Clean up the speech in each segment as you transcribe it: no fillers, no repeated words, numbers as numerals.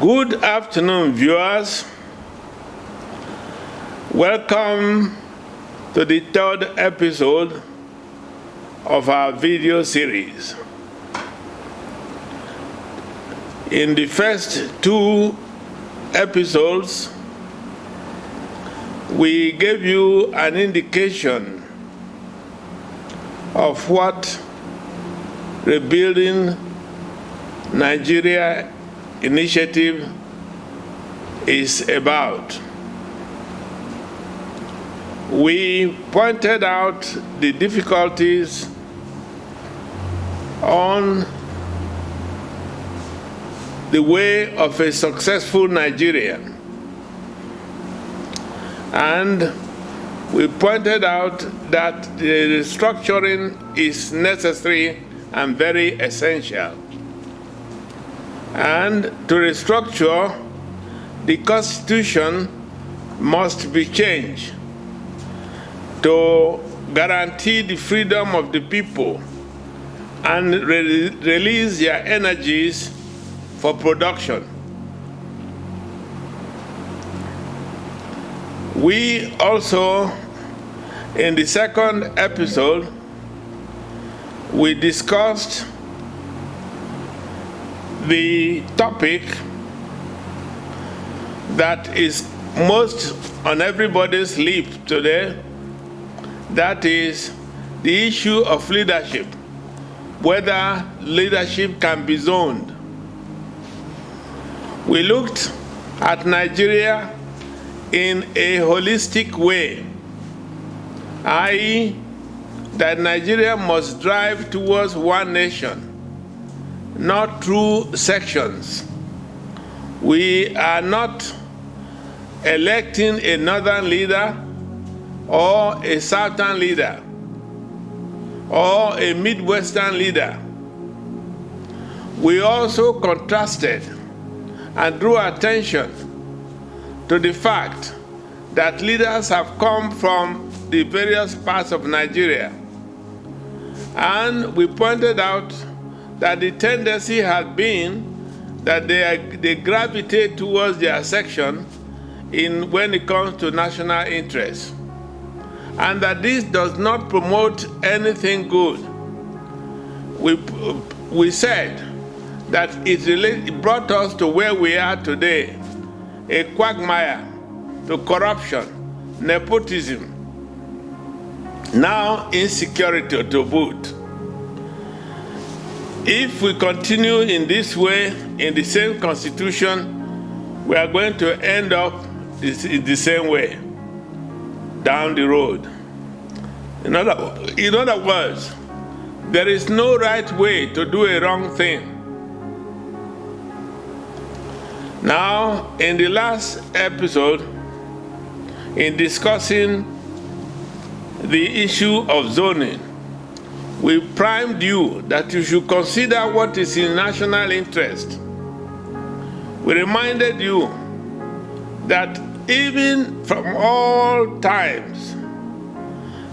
Good afternoon, viewers. Welcome to the third episode of our video series. In the first two episodes, we gave you an indication of what Rebuilding Nigeria initiative is about. We pointed out the difficulties on the way of a successful Nigeria. And we pointed out that the restructuring is necessary and very essential. And to restructure, the Constitution must be changed to guarantee the freedom of the people and release their energies for production. We also, in the second episode, we discussed the topic that is most on everybody's lip today, that is the issue of leadership, whether leadership can be zoned. We looked at Nigeria in a holistic way, i.e., that Nigeria must drive towards one nation, not through sections. We are not electing a northern leader or a southern leader or a midwestern leader. We also contrasted and drew attention to the fact that leaders have come from the various parts of Nigeria. And we pointed out that the tendency has been that they gravitate towards their section when it comes to national interest, and that this does not promote anything good. We said that it brought us to where we are today, a quagmire, to corruption, nepotism, now insecurity to boot. If we continue in this way, in the same constitution, we are going to end up the same way down the road. In other words, there is no right way to do a wrong thing. Now, in the last episode, in discussing the issue of zoning, we primed you that you should consider what is in national interest. We reminded you that even from all times,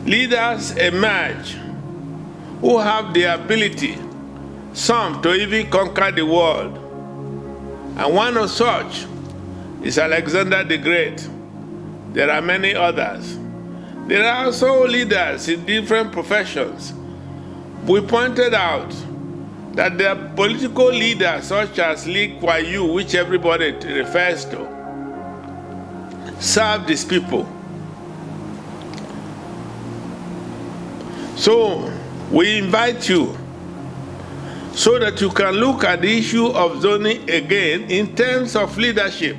leaders emerge who have the ability, some to even conquer the world. And one of such is Alexander the Great. There are many others. There are also leaders in different professions. We pointed out that there are political leaders such as Lee Kuan Yew, which everybody refers to, serve these people. So we invite you so that you can look at the issue of zoning again in terms of leadership.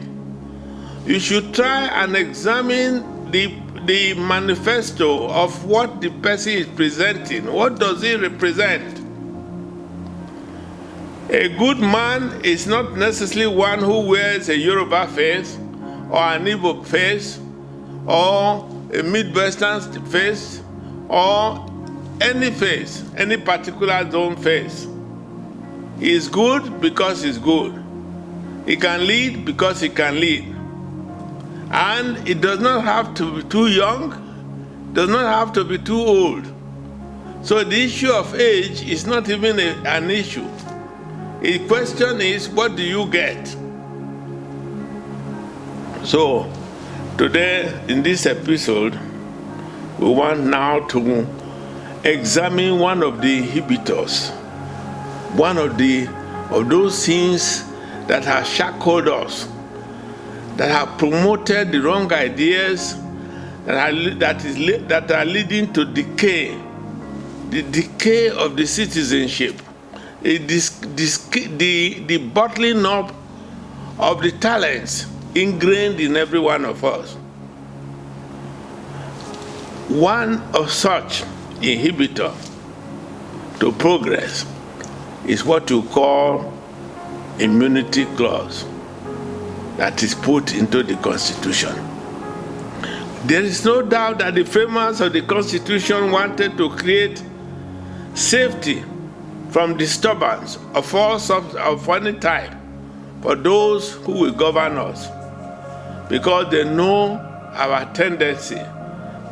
You should try and examine the manifesto of what the person is presenting. What does he represent? A good man is not necessarily one who wears a Yoruba face or an Igbo face or a Midwestern face or any particular zone face. He is good because he's good. He can lead because he can lead. And it does not have to be too young, does not have to be too old. So the issue of age is not even an issue. The question is, what do you get? So, today in this episode, we want now to examine one of the inhibitors, one of those things that have shackled us, that have promoted the wrong ideas, that are leading to decay, the decay of the citizenship, the bottling up of the talents ingrained in every one of us. One of such inhibitor to progress is what you call immunity clause that is put into the Constitution. There is no doubt that the framers of the Constitution wanted to create safety from disturbance of all sorts of any type for those who will govern us, because they know our tendency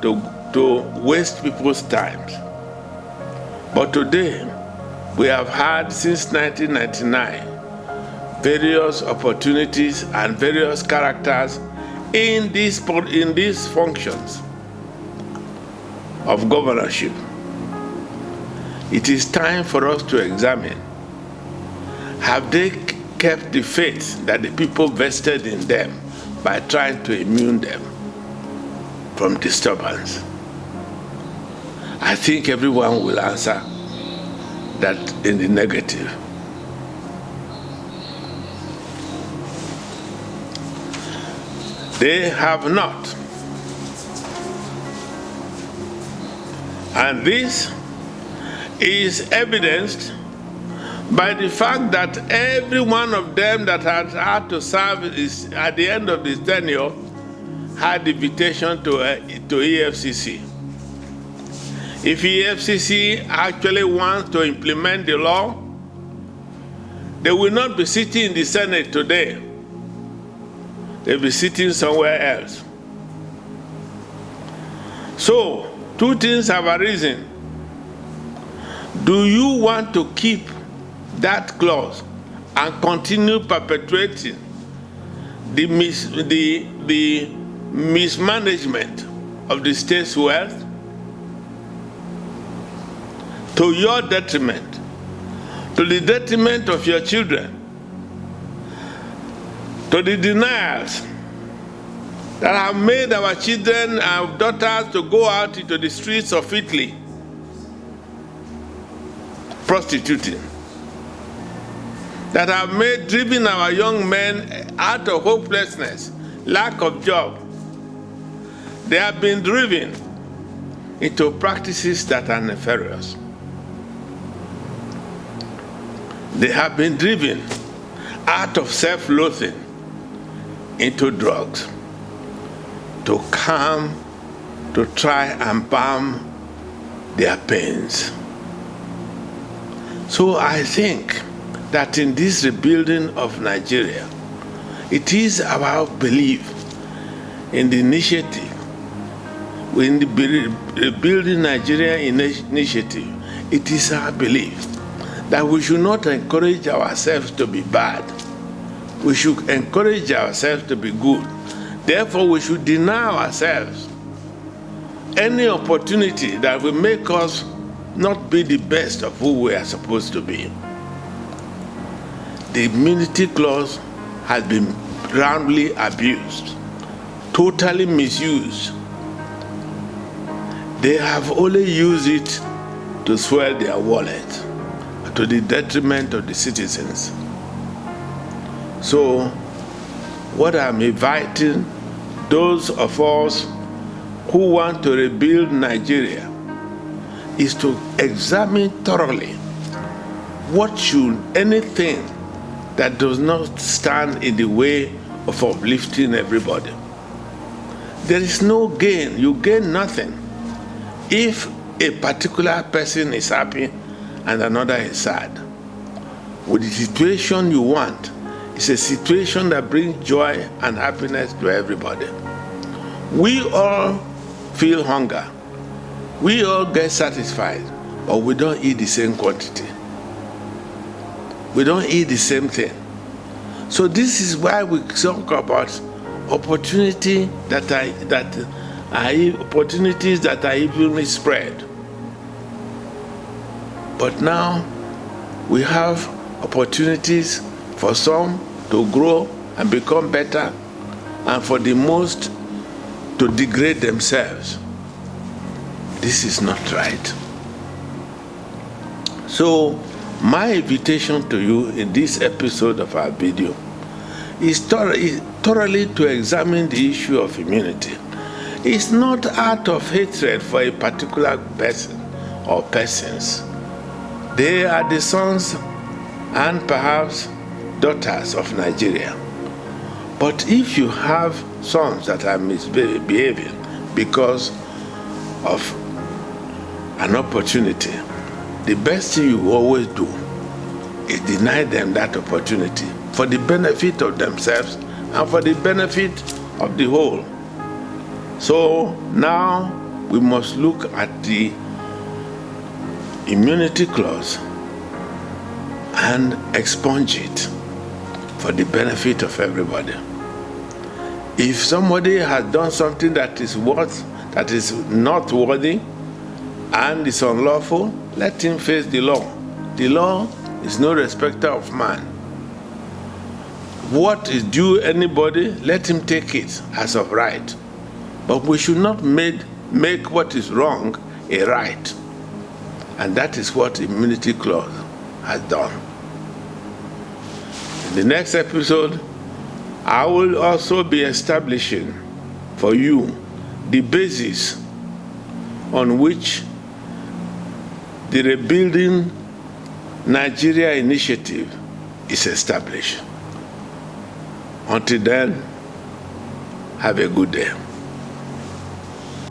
to waste people's time. But today, we have had since 1999 various opportunities and various characters in these functions of governorship. It is time for us to examine, have they kept the faith that the people vested in them by trying to immune them from disturbance? I think everyone will answer that in the negative. They have not. And this is evidenced by the fact that every one of them that had to serve at the end of this tenure had invitation to EFCC. If EFCC actually wants to implement the law, they will not be sitting in the Senate today. They'll be sitting somewhere else. So, two things have arisen. Do you want to keep that clause and continue perpetuating the mismanagement of the state's wealth to your detriment, to the detriment of your children, to the denials that have made our children and daughters to go out into the streets of Italy prostituting, that have driven our young men out of hopelessness, lack of job. They have been driven into practices that are nefarious. They have been driven out of self-loathing into drugs to try and balm their pains. So I think that in this rebuilding of Nigeria, it is our belief in the initiative, in the Rebuilding Nigeria initiative. It is our belief that we should not encourage ourselves to be bad. We should encourage ourselves to be good. Therefore, we should deny ourselves any opportunity that will make us not be the best of who we are supposed to be. The immunity clause has been roundly abused, totally misused. They have only used it to swell their wallet, to the detriment of the citizens. So, what I'm inviting those of us who want to rebuild Nigeria is to examine thoroughly anything that does not stand in the way of uplifting everybody. There is no gain. You gain nothing if a particular person is happy and another is sad. With the situation you want, it's a situation that brings joy and happiness to everybody. We all feel hunger. We all get satisfied, but we don't eat the same quantity. We don't eat the same thing. So this is why we talk about opportunities that are evenly spread. But now we have opportunities for some to grow and become better, and for the most to degrade themselves. This is not right. So my invitation to you in this episode of our video is thoroughly to examine the issue of immunity. It's not out of hatred for a particular person or persons. They are the sons and perhaps daughters of Nigeria. But if you have sons that are misbehaving because of an opportunity, the best thing you always do is deny them that opportunity for the benefit of themselves and for the benefit of the whole. So now we must look at the immunity clause and expunge it for the benefit of everybody. If somebody has done something that is not worthy and is unlawful, let him face the law. The law is no respecter of man. What is due anybody, let him take it as of right. But we should not make what is wrong a right. And that is what immunity clause has done. In the next episode, I will also be establishing for you the basis on which the Rebuilding Nigeria initiative is established. Until then, have a good day.